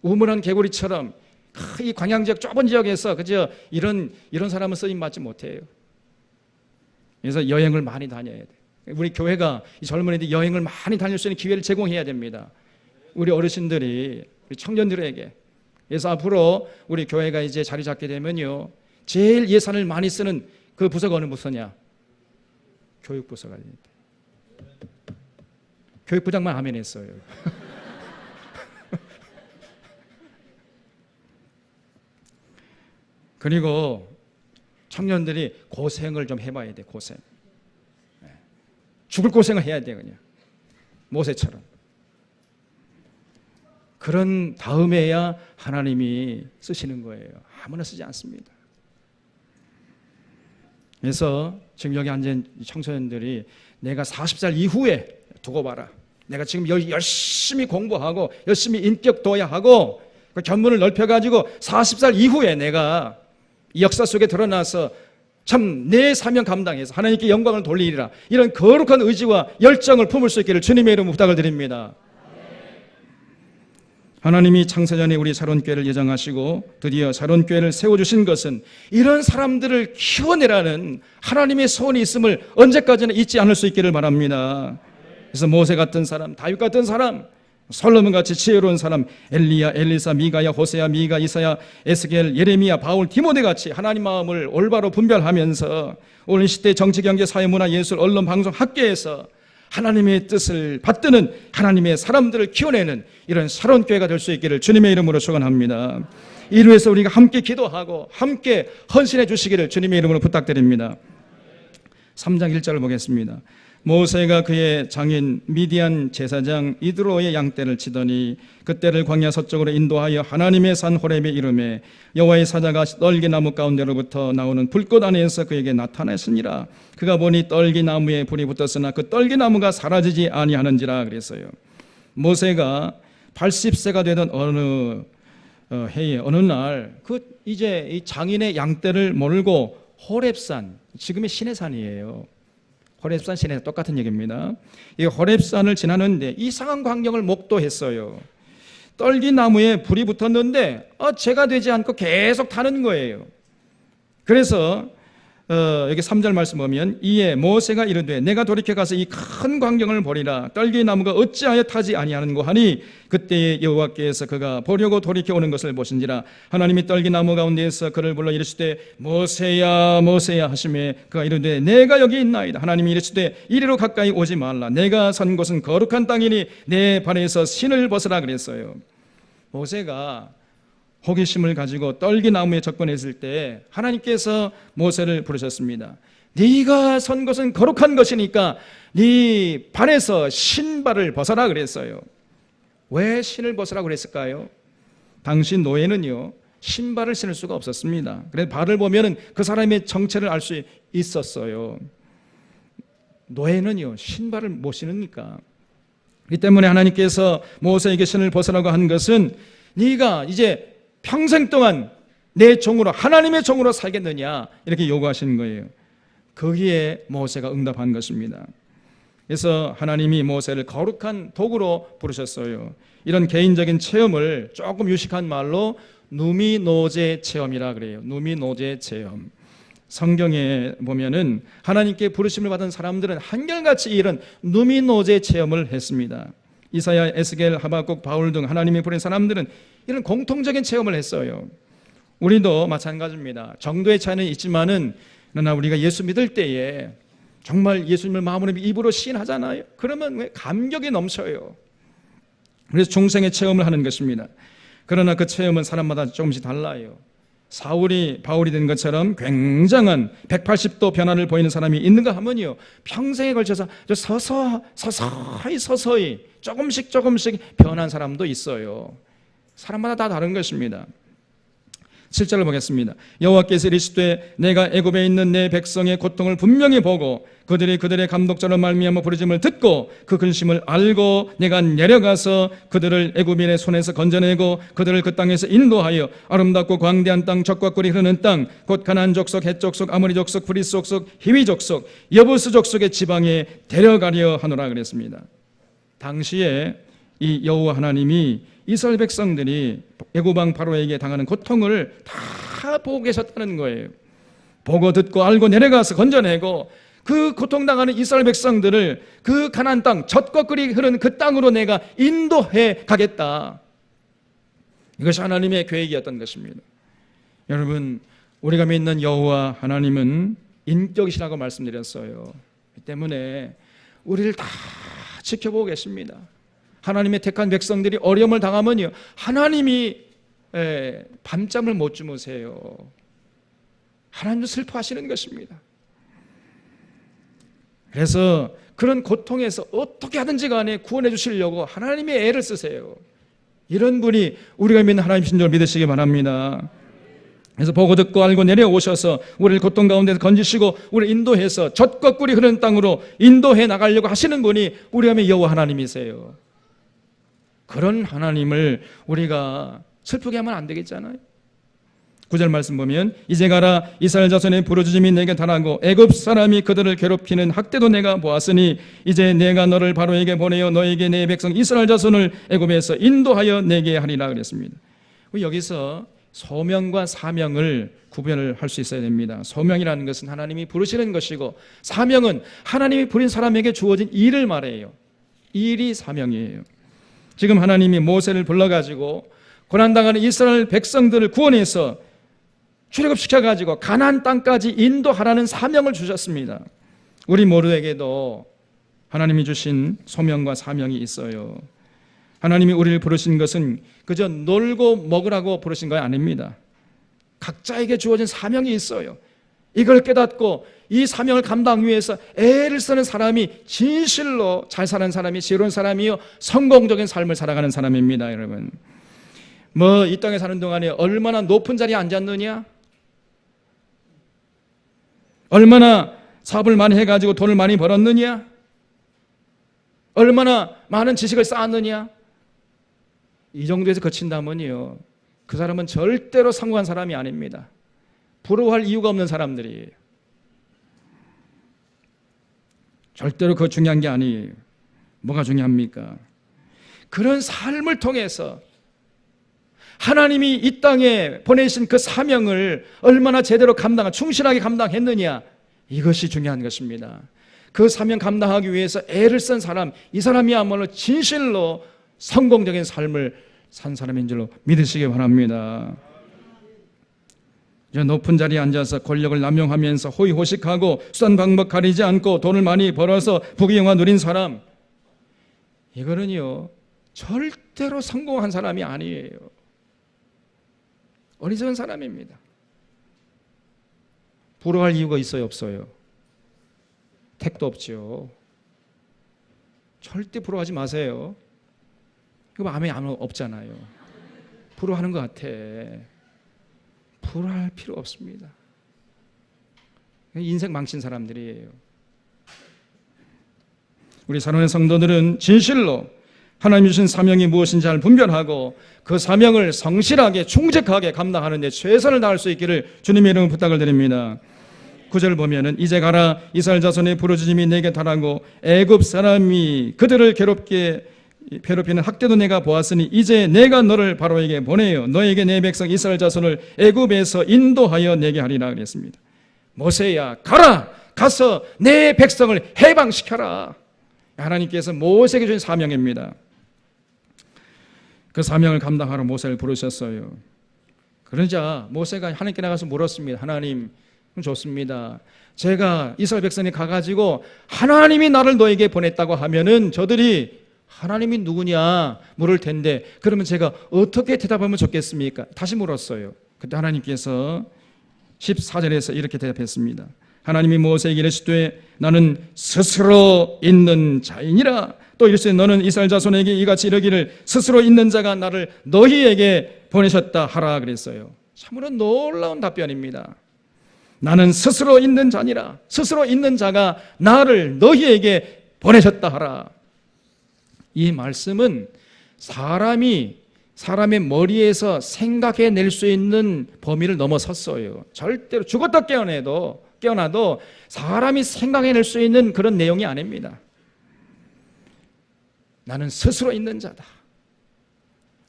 우물한 개구리처럼 이 광양지역 좁은 지역에서 그저 이런 사람은 쓰임 받지 못해요. 그래서 여행을 많이 다녀야 돼요. 우리 교회가 이 젊은이들이 여행을 많이 다닐 수 있는 기회를 제공해야 됩니다. 우리 어르신들이, 우리 청년들에게. 그래서 앞으로 우리 교회가 이제 자리 잡게 되면요, 제일 예산을 많이 쓰는 그 부서가 어느 부서냐? 교육부서가 됩니다. 교육부장만 아멘 했어요. 그리고 청년들이 고생을 좀 해봐야 돼, 고생. 죽을 고생을 해야 돼, 그냥. 모세처럼. 그런 다음에야 하나님이 쓰시는 거예요. 아무나 쓰지 않습니다. 그래서 지금 여기 앉은 청소년들이 내가 40살 이후에 두고 봐라. 내가 지금 열심히 공부하고 열심히 인격 도야하고 그 견문을 넓혀가지고 40살 이후에 내가 이 역사 속에 드러나서 참 내 사명 감당해서 하나님께 영광을 돌리리라, 이런 거룩한 의지와 열정을 품을 수 있기를 주님의 이름으로 부탁을 드립니다. 하나님이 창세전에 우리 샤론교회를 예정하시고 드디어 샤론교회를 세워주신 것은 이런 사람들을 키워내라는 하나님의 소원이 있음을 언제까지나 잊지 않을 수 있기를 바랍니다. 그래서 모세 같은 사람, 다윗 같은 사람, 솔로몬같이 지혜로운 사람, 엘리야, 엘리사, 미가야, 호세야, 미가, 이사야, 에스겔, 예레미야, 바울, 디모데같이 하나님 마음을 올바로 분별하면서 오늘 시대 정치, 경제, 사회, 문화, 예술, 언론, 방송, 학계에서 하나님의 뜻을 받드는 하나님의 사람들을 키워내는 이런 샤론교회가 될 수 있기를 주님의 이름으로 축원합니다. 이를 위해서 우리가 함께 기도하고 함께 헌신해 주시기를 주님의 이름으로 부탁드립니다. 3장 1절을 보겠습니다. 모세가 그의 장인 미디안 제사장 이드로의 양떼를 치더니 그떼를 광야 서쪽으로 인도하여 하나님의 산 호렙에 이르매 여호와의 사자가 떨기나무 가운데로부터 나오는 불꽃 안에서 그에게 나타났으니라. 그가 보니 떨기나무에 불이 붙었으나 그 떨기나무가 사라지지 아니하는지라 그랬어요. 모세가 80세가 되던 어느 해에 어느 날 그 이제 이 장인의 양떼를 몰고 호렙산, 지금의 시내산이에요. 호렙산 시내 똑같은 얘기입니다. 이 호렙산을 지나는데 이상한 광경을 목도했어요. 떨기나무에 불이 붙었는데 죄가 되지 않고 계속 타는 거예요. 그래서 여기 3절 말씀 보면 이에 모세가 이르되 내가 돌이켜 가서 이 큰 광경을 보리라. 떨기나무가 어찌하여 타지 아니하는고 하니 그때에 여호와께서 그가 보려고 돌이켜 오는 것을 보신지라. 하나님이 떨기나무 가운데에서 그를 불러 이르시되 모세야 모세야 하시매 그가 이르되 내가 여기 있나이다. 하나님이 이르시되 이리로 가까이 오지 말라. 내가 선 곳은 거룩한 땅이니 내 발에서 신을 벗으라 그랬어요. 모세가 호기심을 가지고 떨기나무에 접근했을 때 하나님께서 모세를 부르셨습니다. 네가 선 것은 거룩한 것이니까 네 발에서 신발을 벗어라 그랬어요. 왜 신을 벗으라고 그랬을까요? 당시 노예는요, 신발을 신을 수가 없었습니다. 그래서 발을 보면은 그 사람의 정체를 알 수 있었어요. 노예는요, 신발을 못 신으니까. 이 때문에 하나님께서 모세에게 신을 벗으라고 한 것은 네가 이제 평생 동안 내 종으로, 하나님의 종으로 살겠느냐, 이렇게 요구하시는 거예요. 거기에 모세가 응답한 것입니다. 그래서 하나님이 모세를 거룩한 도구로 부르셨어요. 이런 개인적인 체험을 조금 유식한 말로 누미노제 체험이라 그래요. 누미노제 체험. 성경에 보면은 하나님께 부르심을 받은 사람들은 한결같이 이런 누미노제 체험을 했습니다. 이사야, 에스겔, 하박국, 바울 등 하나님이 부른 사람들은 이런 공통적인 체험을 했어요. 우리도 마찬가지입니다. 정도의 차이는 있지만은 그러나 우리가 예수 믿을 때에 정말 예수님을 마음으로 입으로 시인하잖아요. 그러면 왜 감격이 넘쳐요. 그래서 중생의 체험을 하는 것입니다. 그러나 그 체험은 사람마다 조금씩 달라요. 사울이 바울이 된 것처럼 굉장한 180도 변화를 보이는 사람이 있는가 하면요, 평생에 걸쳐서 서서히 조금씩 변한 사람도 있어요. 사람마다 다 다른 것입니다. 7절을 보겠습니다. 여호와께서 이르시되 내가 애굽에 있는 내 백성의 고통을 분명히 보고 그들이 그들의 감독자로 말미암아 부르심을 듣고 그 근심을 알고 내가 내려가서 그들을 애굽인의 손에서 건져내고 그들을 그 땅에서 인도하여 아름답고 광대한 땅, 젖과 꿀이 흐르는 땅, 곧 가나안 족속, 헷 족속, 아모리 족속, 브리스 족속, 히위 족속, 여부스 족속의 지방에 데려가려 하노라 그랬습니다. 당시에 이 여호와 하나님이 이스라엘 백성들이 애굽 왕 바로에게 당하는 고통을 다 보고 계셨다는 거예요. 보고 듣고 알고 내려가서 건져내고 그 고통당하는 이스라엘 백성들을 그 가나안 땅, 젖과 꿀이 흐르는 그 땅으로 내가 인도해 가겠다. 이것이 하나님의 계획이었던 것입니다. 여러분, 우리가 믿는 여호와 하나님은 인격이시라고 말씀드렸어요. 때문에 우리를 다 지켜보고 계십니다. 하나님의 택한 백성들이 어려움을 당하면요, 하나님이 밤잠을 못 주무세요. 하나님도 슬퍼하시는 것입니다. 그래서 그런 고통에서 어떻게 하든지 간에 구원해 주시려고 하나님의 애를 쓰세요. 이런 분이 우리가 믿는 하나님이신 줄 믿으시기 바랍니다. 그래서 보고 듣고 알고 내려오셔서 우리를 고통 가운데서 건지시고 우리를 인도해서 젖과 꿀이 흐르는 땅으로 인도해 나가려고 하시는 분이 우리가 믿는 여호와 하나님이세요. 그런 하나님을 우리가 슬프게 하면 안 되겠잖아요. 9절 말씀 보면 이제 가라 이스라엘 자손의 부르짖음이 내게 달하고 애굽 사람이 그들을 괴롭히는 학대도 내가 보았으니 이제 내가 너를 바로에게 보내어 너에게 내 백성 이스라엘 자손을 애굽에서 인도하여 내게 하리라 그랬습니다. 여기서 소명과 사명을 구별을 할 수 있어야 됩니다. 소명이라는 것은 하나님이 부르시는 것이고 사명은 하나님이 부린 사람에게 주어진 일을 말해요. 일이 사명이에요. 지금 하나님이 모세를 불러가지고 고난당하는 이스라엘 백성들을 구원해서 출애굽시켜가지고 가나안 땅까지 인도하라는 사명을 주셨습니다. 우리 모두에게도 하나님이 주신 소명과 사명이 있어요. 하나님이 우리를 부르신 것은 그저 놀고 먹으라고 부르신 거 아닙니다. 각자에게 주어진 사명이 있어요. 이걸 깨닫고 이 사명을 감당하기 위해서 애를 쓰는 사람이 진실로 잘 사는 사람이 지혜로운 사람이요 성공적인 삶을 살아가는 사람입니다. 여러분, 이 땅에 사는 동안에 얼마나 높은 자리에 앉았느냐, 얼마나 사업을 많이 해가지고 돈을 많이 벌었느냐, 얼마나 많은 지식을 쌓았느냐, 이 정도에서 그친다면요 그 사람은 절대로 성공한 사람이 아닙니다. 부러워할 이유가 없는 사람들이에요. 절대로 그거 중요한 게 아니에요. 뭐가 중요합니까? 그런 삶을 통해서 하나님이 이 땅에 보내신 그 사명을 얼마나 제대로 충실하게 감당했느냐, 이것이 중요한 것입니다. 그 사명 감당하기 위해서 애를 쓴 사람, 이 사람이야말로 진실로 성공적인 삶을 산 사람인 줄로 믿으시기 바랍니다. 높은 자리에 앉아서 권력을 남용하면서 호의호식하고 수단 방법 가리지 않고 돈을 많이 벌어서 부귀영화 누린 사람, 이거는요 절대로 성공한 사람이 아니에요. 어리석은 사람입니다. 부러워할 이유가 있어요, 없어요? 택도 없죠. 절대 부러워하지 마세요. 이거 마음에 아무 없잖아요. 부러워하는 것 같아. 불화할 필요 없습니다. 인생 망친 사람들이에요. 우리 사랑하는 성도들은 진실로 하나님 주신 사명이 무엇인지 잘 분별하고 그 사명을 성실하게 충직하게 감당하는 데 최선을 다할 수 있기를 주님의 이름으로 부탁을 드립니다. 9절 보면은 이제 가라 이스라엘 자손의 부르짖음이 내게 달하고 애굽 사람이 그들을 괴롭히는 학대도 내가 보았으니 이제 내가 너를 바로에게 보내어 너에게 내 백성 이스라엘 자손을 애굽에서 인도하여 내게 하리라 그랬습니다. 모세야 가라 가서 내 백성을 해방시켜라. 하나님께서 모세에게 주신 사명입니다. 그 사명을 감당하러 모세를 부르셨어요. 그러자 모세가 하나님께 나가서 물었습니다. 하나님 좋습니다. 제가 이스라엘 백성이 가가지고 하나님이 나를 너에게 보냈다고 하면은 저들이 하나님이 누구냐 물을 텐데 그러면 제가 어떻게 대답하면 좋겠습니까? 다시 물었어요. 그때 하나님께서 14절에서 이렇게 대답했습니다. 하나님이 모세에게 이르시되 나는 스스로 있는 자이니라. 또 이르시되 너는 이스라엘 자손에게 이같이 이르기를 스스로 있는 자가 나를 너희에게 보내셨다 하라 그랬어요. 참으로 놀라운 답변입니다. 나는 스스로 있는 자니라. 스스로 있는 자가 나를 너희에게 보내셨다 하라. 이 말씀은 사람의 머리에서 생각해낼 수 있는 범위를 넘어섰어요. 절대로 죽었다 깨어나도 사람이 생각해낼 수 있는 그런 내용이 아닙니다. 나는 스스로 있는 자다.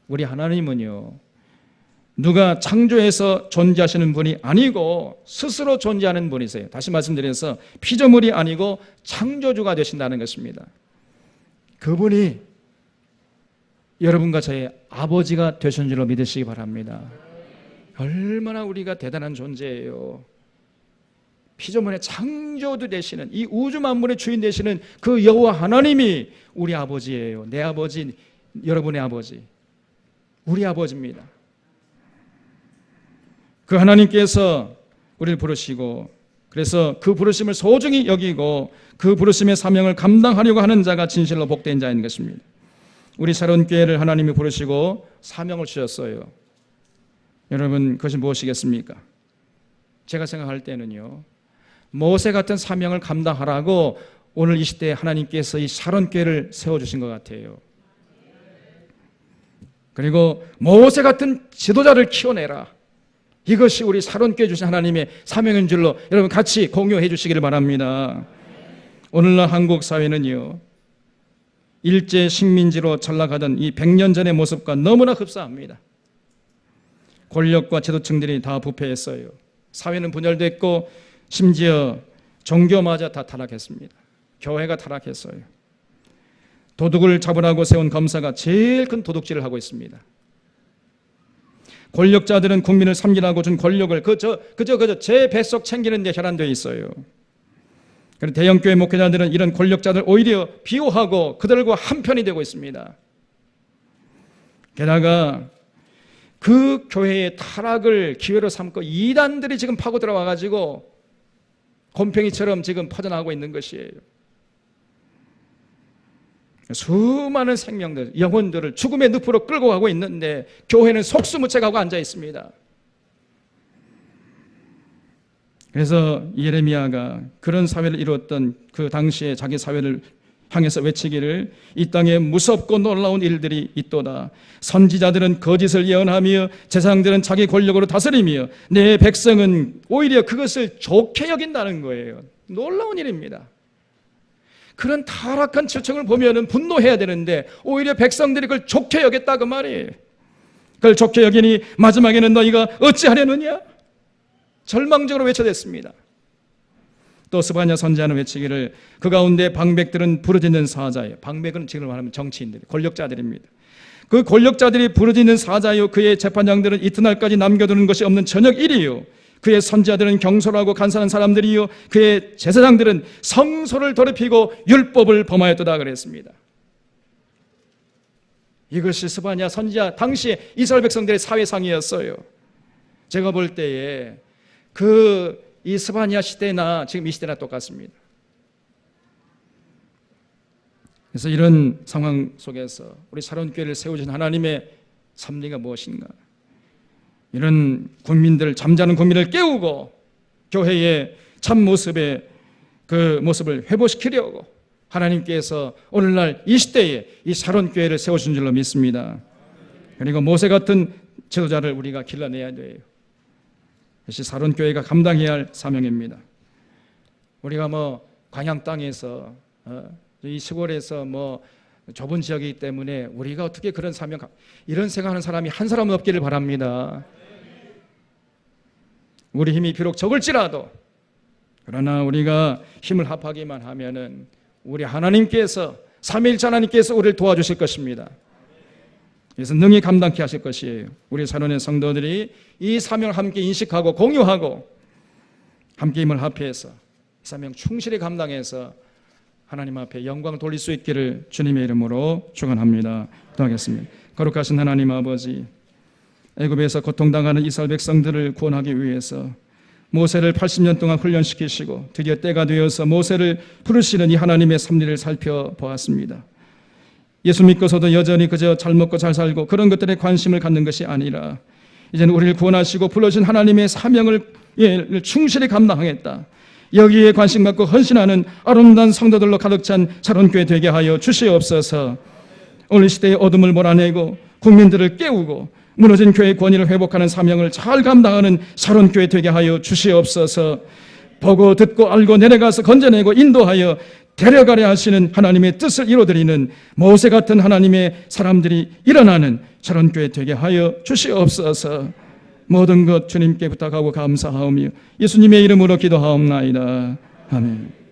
우리 하나님은요, 누가 창조해서 존재하시는 분이 아니고 스스로 존재하는 분이세요. 다시 말씀드려서 피조물이 아니고 창조주가 되신다는 것입니다. 그분이 여러분과 저의 아버지가 되신 줄로 믿으시기 바랍니다. 얼마나 우리가 대단한 존재예요. 피조물의 창조주 되시는 이 우주 만물의 주인 되시는 그 여호와 하나님이 우리 아버지예요. 내 아버지, 여러분의 아버지, 우리 아버지입니다. 그 하나님께서 우리를 부르시고 그래서 그 부르심을 소중히 여기고 그 부르심의 사명을 감당하려고 하는 자가 진실로 복된 자인 것입니다. 우리 새로운 교회를 하나님이 부르시고 사명을 주셨어요. 여러분 그것이 무엇이겠습니까? 제가 생각할 때는요, 모세 같은 사명을 감당하라고 오늘 이 시대에 하나님께서 이 샤론 교회를 세워주신 것 같아요. 그리고 모세 같은 지도자를 키워내라. 이것이 우리 샤론 교회 주신 하나님의 사명인 줄로 여러분 같이 공유해 주시기를 바랍니다. 오늘날 한국 사회는요, 일제 식민지로 전락하던 이 100년 전의 모습과 너무나 흡사합니다. 권력과 지도층들이 다 부패했어요. 사회는 분열됐고 심지어 종교마저 다 타락했습니다. 교회가 타락했어요. 도둑을 잡으라고 세운 검사가 제일 큰 도둑질을 하고 있습니다. 권력자들은 국민을 섬기라고 준 권력을 그저 제 뱃속 챙기는 데 혈안되어 있어요. 그리고 대형교회 목회자들은 이런 권력자들 오히려 비호하고 그들과 한편이 되고 있습니다. 게다가 그 교회의 타락을 기회로 삼고 이단들이 지금 파고 들어와가지고 곰팡이처럼 지금 퍼져나가고 있는 것이에요. 수많은 생명들, 영혼들을 죽음의 늪으로 끌고 가고 있는데 교회는 속수무책하고 앉아 있습니다. 그래서 예레미야가 그런 사회를 이루었던 그 당시에 자기 사회를 향해서 외치기를 이 땅에 무섭고 놀라운 일들이 있도다. 선지자들은 거짓을 예언하며 제사장들은 자기 권력으로 다스리며 내 백성은 오히려 그것을 좋게 여긴다는 거예요. 놀라운 일입니다. 그런 타락한 지층을 보면은 분노해야 되는데 오히려 백성들이 그걸 좋게 여겼다 그 말이에요. 그걸 좋게 여기니 마지막에는 너희가 어찌하려느냐? 절망적으로 외쳐댔습니다. 또 스바냐 선지자는 외치기를 그 가운데 방백들은 부르짖는 사자예요. 방백은 지금 말하면 정치인들, 권력자들입니다. 그 권력자들이 부르짖는 사자요, 그의 재판장들은 이튿날까지 남겨두는 것이 없는 저녁 일이요, 그의 선지자들은 경솔하고 간사한 사람들이요, 그의 제사장들은 성소를 더럽히고 율법을 범하였도다 그랬습니다. 이것이 스바냐 선지자 당시에 이스라엘 백성들의 사회상이었어요. 제가 볼 때에 이 스바냐 시대나 지금 이 시대나 똑같습니다. 그래서 이런 상황 속에서 우리 샤론 교회를 세우신 하나님의 섭리가 무엇인가? 이런 국민들, 잠자는 국민을 깨우고 교회의 참 모습의 그 모습을 회복시키려고 하나님께서 오늘날 이 시대에 이 샤론교회를 세우신 줄로 믿습니다. 그리고 모세 같은 지도자를 우리가 길러내야 돼요. 이것이 샤론교회가 감당해야 할 사명입니다. 우리가 광양 땅에서 이 시골에서 좁은 지역이기 때문에 우리가 어떻게 그런 사명, 이런 생각하는 사람이 한 사람은 없기를 바랍니다. 우리 힘이 비록 적을지라도, 그러나 우리가 힘을 합하기만 하면은 우리 하나님께서, 삼위일체 하나님께서 우리를 도와주실 것입니다. 그래서 능히 감당케 하실 것이에요. 우리 샤론의 성도들이 이 사명을 함께 인식하고 공유하고 함께 힘을 합해서 사명 충실히 감당해서 하나님 앞에 영광 돌릴 수 있기를 주님의 이름으로 축원합니다. 기도하겠습니다. 거룩하신 하나님 아버지, 애굽에서 고통당하는 이스라엘 백성들을 구원하기 위해서 모세를 80년 동안 훈련시키시고 드디어 때가 되어서 모세를 부르시는 이 하나님의 섭리를 살펴보았습니다. 예수 믿고서도 여전히 그저 잘 먹고 잘 살고 그런 것들에 관심을 갖는 것이 아니라 이제는 우리를 구원하시고 불러주신 하나님의 사명을 충실히 감당하겠다, 여기에 관심 갖고 헌신하는 아름다운 성도들로 가득 찬 샤론교회 되게 하여 주시옵소서. 오늘 시대의 어둠을 몰아내고 국민들을 깨우고 무너진 교회의 권위를 회복하는 사명을 잘 감당하는 샤론교회 되게 하여 주시옵소서. 보고 듣고 알고 내려가서 건져내고 인도하여 데려가려 하시는 하나님의 뜻을 이루어드리는 모세 같은 하나님의 사람들이 일어나는 샤론교회 되게 하여 주시옵소서. 모든 것 주님께 부탁하고 감사하오며 예수님의 이름으로 기도하옵나이다. 아멘.